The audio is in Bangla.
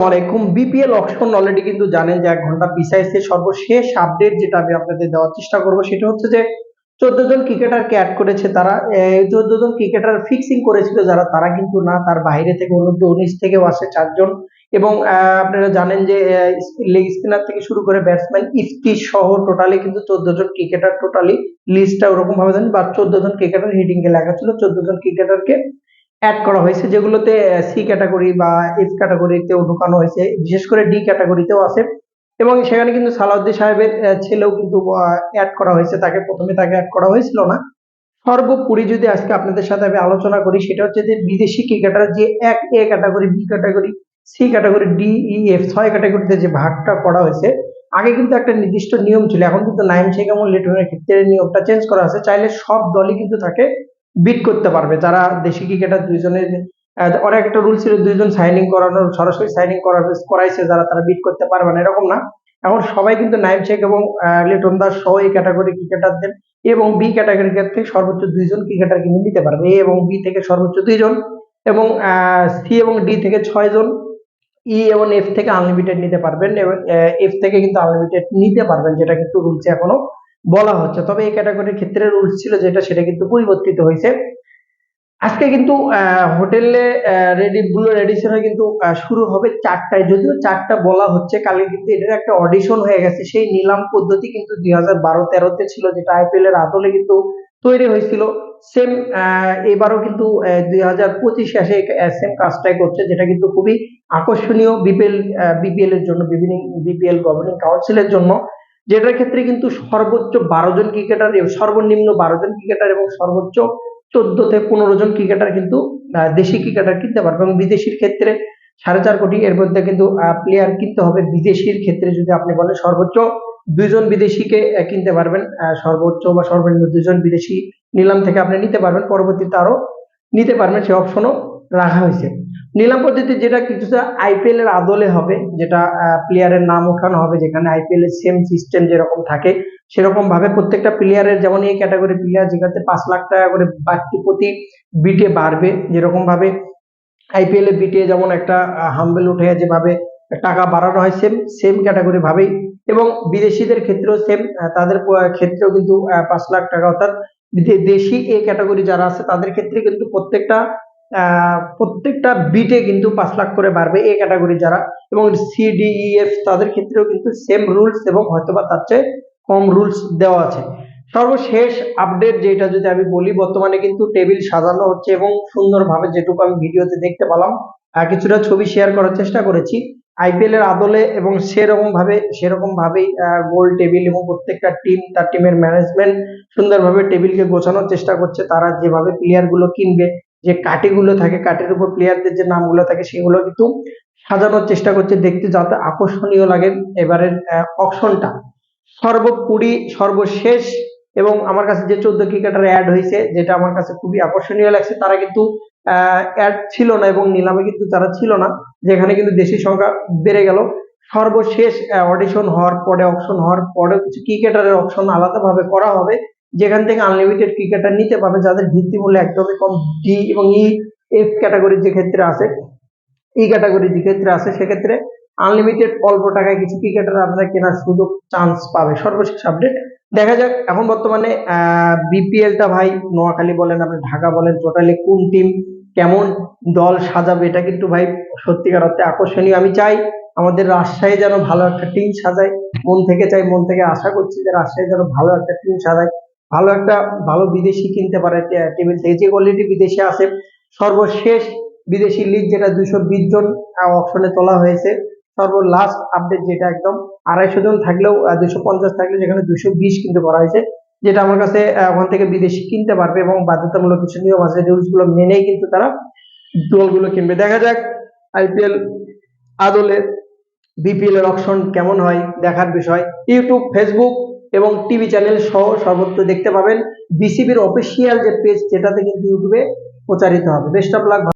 আসসালামাইকুম। বিপিএল অকশন অলরেডি কিন্তু জানেন যে 1 ঘন্টা পিছাইছে। সর্বশেষ আপডেট যেটা আমি আপনাদের দেওয়ার চেষ্টা করব সেটা হচ্ছে যে 14 জন ক্রিকেটারকে অ্যাড করেছে তারা। 14 জন ক্রিকেটার ফিক্সিং করেছিল যারা, তারা কিন্তু না, তার বাইরে থেকে অনূর্ধ্ব 19 থেকেও আসে 4 জন। এবং আপনারা জানেন যে লেগ স্পিনার থেকে শুরু করে ব্যাটসম্যান ইফতি সহ টোটালি কিন্তু 14 জন ক্রিকেটার, টোটালি লিস্টটা ওরকম ভাবে জানেন, বা 14 জন ক্রিকেটার হিডিং এ লেখা ছিল। 14 জন ক্রিকেটারকে অ্যাড করা হয়েছে, যেগুলোতে সি ক্যাটাগরি বা এফ ক্যাটাগরিতেও ঢুকানো হয়েছে, বিশেষ করে ডি ক্যাটাগরিতেও আছে। এবং সেখানে কিন্তু সালাউদ্দিন সাহেবের ছেলেও কিন্তু অ্যাড করা হয়েছে, প্রথমে তাকে অ্যাড করা হয়েছিল না। সর্বোপরি যদি আজকে আপনাদের সাথে আমি আলোচনা করি সেটা হচ্ছে যে বিদেশি ক্রিকেটার যে এক A category, B category, C category, D, E, F 6 ক্যাটাগরিতে যে ভাগটা করা হয়েছে, আগে কিন্তু একটা নির্দিষ্ট নিয়ম ছিল। এখন কিন্তু নাইম শেখ এবং লিটনের ক্ষেত্রে নিয়মটা চেঞ্জ করা আছে। চাইলে সব দলই কিন্তু তাকে বিট করতে পারবে। যারা দেশি ক্রিকেটার দুইজনের অনেক একটা রুল ছিল, দুইজন সাইনিং করানোর, সরাসরি সাইনিং করাইছে যারা, তারা বিট করতে পারবে না, এরকম না। এখন সবাই কিন্তু নাইম শেখ এবং লিটন দাস সহ এই ক্যাটাগরি ক্রিকেটারদের এবং বি ক্যাটাগরি থেকে সর্বোচ্চ 2 জন ক্রিকেটার কিন্তু নিতে পারবে। এ এবং বি থেকে সর্বোচ্চ 2 জন, এবং সি এবং ডি থেকে 6 জন, ই এবং এফ থেকে আনলিমিটেড নিতে পারবেন, এবং এফ থেকে কিন্তু আনলিমিটেড নিতে পারবেন, যেটা কিন্তু রুলস এখনো বলা হচ্ছে। তবে এই ক্যাটাগরির ক্ষেত্রে রুলস ছিল যেটা, সেটা কিন্তু পরিবর্তিত হয়েছে। আজকে কিন্তু হোটেলে ব্লু রেডিসনে কিন্তু শুরু হবে 4টায়, যদিও 4টা বলা হচ্ছে। কালকে কিন্তু এটার একটা অডিশন হয়ে গেছে। সেই নিলাম পদ্ধতি কিন্তু 2012-13-তে ছিল, যেটা আইপিএল এর আদলে কিন্তু তৈরি হয়েছিল। সেম এবারও কিন্তু 2025-এ এসে সেম কাজটাই করছে, যেটা কিন্তু খুবই আকর্ষণীয় বিপিএল এর জন্য, বিভিন্ন বিপিএল গভর্নিং কাউন্সিলের জন্য। যেটার ক্ষেত্রে কিন্তু সর্বোচ্চ 12 জন ক্রিকেটার, সর্বনিম্ন 12 জন ক্রিকেটার এবং সর্বোচ্চ 14 থেকে 15 জন ক্রিকেটার কিন্তু দেশি ক্রিকেটার কিনতে পারবে। এবং বিদেশির ক্ষেত্রে 4.5 কোটি, এর মধ্যে কিন্তু প্লেয়ার কিনতে হবে। বিদেশির ক্ষেত্রে যদি আপনি বলেন, সর্বোচ্চ 2 জন বিদেশিকে কিনতে পারবেন। সর্বোচ্চ বা সর্বনিম্ন 2 জন বিদেশি নিলাম থেকে আপনি নিতে পারবেন, পরবর্তীতে আরো নিতে পারবেন, সে অপশনও রাখা হয়েছে। নিলাম পদ্ধতি যেটা কিছুটা আইপিএল এর আদলে হবে, যেটা প্লেয়ারের নাম ওঠানো হবে, যেখানে আইপিএল এর সেম সিস্টেম যেরকম থাকে সেরকম ভাবে প্রত্যেকটা প্লেয়ারের, যেমন এই ক্যাটাগরি প্লেয়ার যেটাতে 5 লাখ টাকা করে বাড়তি প্রতি বিটে বাড়বে, যেরকম ভাবে আইপিএল এ বিটে যেমন একটা হাম্বেল উঠে যেভাবে টাকা বাড়ানো হয়, সেম সেম ক্যাটাগরি ভাবেই। এবং বিদেশিদের ক্ষেত্রেও সেম, তাদের ক্ষেত্রেও কিন্তু 5 লাখ টাকা, অর্থাৎ দেশি এ ক্যাটাগরি যারা আছে তাদের ক্ষেত্রে কিন্তু প্রত্যেকটা বিটে কিন্তু 5 লাখ করে বাড়বে এ ক্যাটাগরি যারা। এবং সি, ডি, ই, এফ তাদের ক্ষেত্রেও কিন্তু সেম রুলস, এবং হয়তোবা তার চেয়ে কম রুলস দেওয়া আছে। সর্বশেষ আপডেট যেটা যদি আমি বলি, বর্তমানে কিন্তু টেবিল সাজানো হচ্ছে, এবং সুন্দরভাবে যেটুকু আমি ভিডিওতে দেখতে পেলাম, কিছুটা ছবি শেয়ার করার চেষ্টা করেছি আইপিএল এর আদলে, এবং সেরকম ভাবেই গোল টেবিল, এবং প্রত্যেকটা টিম তার টিমের ম্যানেজমেন্ট সুন্দরভাবে টেবিলকে গোছানোর চেষ্টা করছে। তারা যেভাবে প্লেয়ার গুলো কিনবে, যে কাটিগুলো থাকে, কাটির উপর প্লেয়ারদের যে নামগুলো থাকে, সেগুলো কিন্তু সাজানোর চেষ্টা করছে, দেখতে যাতে আকর্ষণীয় লাগে এবারের অকশনটা। সর্বোপরি সর্বশেষ, এবং আমার কাছে যে 14 ক্রিকেটার অ্যাড হয়েছে, যেটা আমার কাছে খুবই আকর্ষণীয় লাগছে, তারা কিন্তু অ্যাড ছিল না এবং নিলামে কিন্তু তারা ছিল না, যেখানে কিন্তু দেশি সংখ্যা বেড়ে গেল। সর্বশেষ অডিশন হওয়ার পরে, অকশন হওয়ার পরে কিছু ক্রিকেটারের অকশন আলাদাভাবে করা হবে, যেখান থেকে আনলিমিটেড ক্রিকেটার নিতে পারবে, যাদের ভিত্তিমূল্য একদমই কম। ডি এবং ই, এফ ক্যাটাগরির যে ক্ষেত্রে আছে, ই ক্যাটাগরির যে ক্ষেত্রে আছে, সেক্ষেত্রে আনলিমিটেড অল্প টাকায় কিছু ক্রিকেটার আপনারা কেনার সুযোগ, চান্স পাবে। সর্বশেষ আপডেট দেখা যাক। এখন বর্তমানে বিপিএলটা ভাই, নোয়াখালী বলেন, আপনি ঢাকা বলেন, টোটালি কোন টিম কেমন দল সাজাবে, এটা কিন্তু ভাই সত্যিকার অর্থে আকর্ষণীয়। আমি চাই আমাদের রাজশাহী যেন ভালো একটা টিম সাজায়, মন থেকে চাই, মন থেকে আশা করছি যে রাজশাহী যেন ভালো একটা টিম সাজায়, ভালো বিদেশি কিনতে পারে টেবিল থেকে, যে কোয়ালিটি বিদেশি আছে। সর্বশেষ বিদেশি লিগ যেটা 220 জন অপশনে তোলা হয়েছে, লাস্ট আপডেট যেটা একদম 250 জন থাকলেও 250 থাকলে, যেখানে 220 কিন্তু করা হয়েছে, যেটা আমার কাছে ওখান থেকে বিদেশি কিনতে পারবে, এবং বাধ্যতামূলক কিছু নিয়ম আছে, রুলস গুলো মেনেই কিন্তু তারা দলগুলো কিনবে। দেখা যাক আইপিএল আদলে বিপিএল এর অকশন কেমন হয়, দেখার বিষয়। ইউটিউব, ফেসবুক এবং টিভি চ্যানেল সহ সর্বত্র দেখতে পাবেন। বিসিবির অফিসিয়াল যে পেজ, যেটাতে কিন্তু ইউটিউবে প্রচারিত হবে। Best of luck.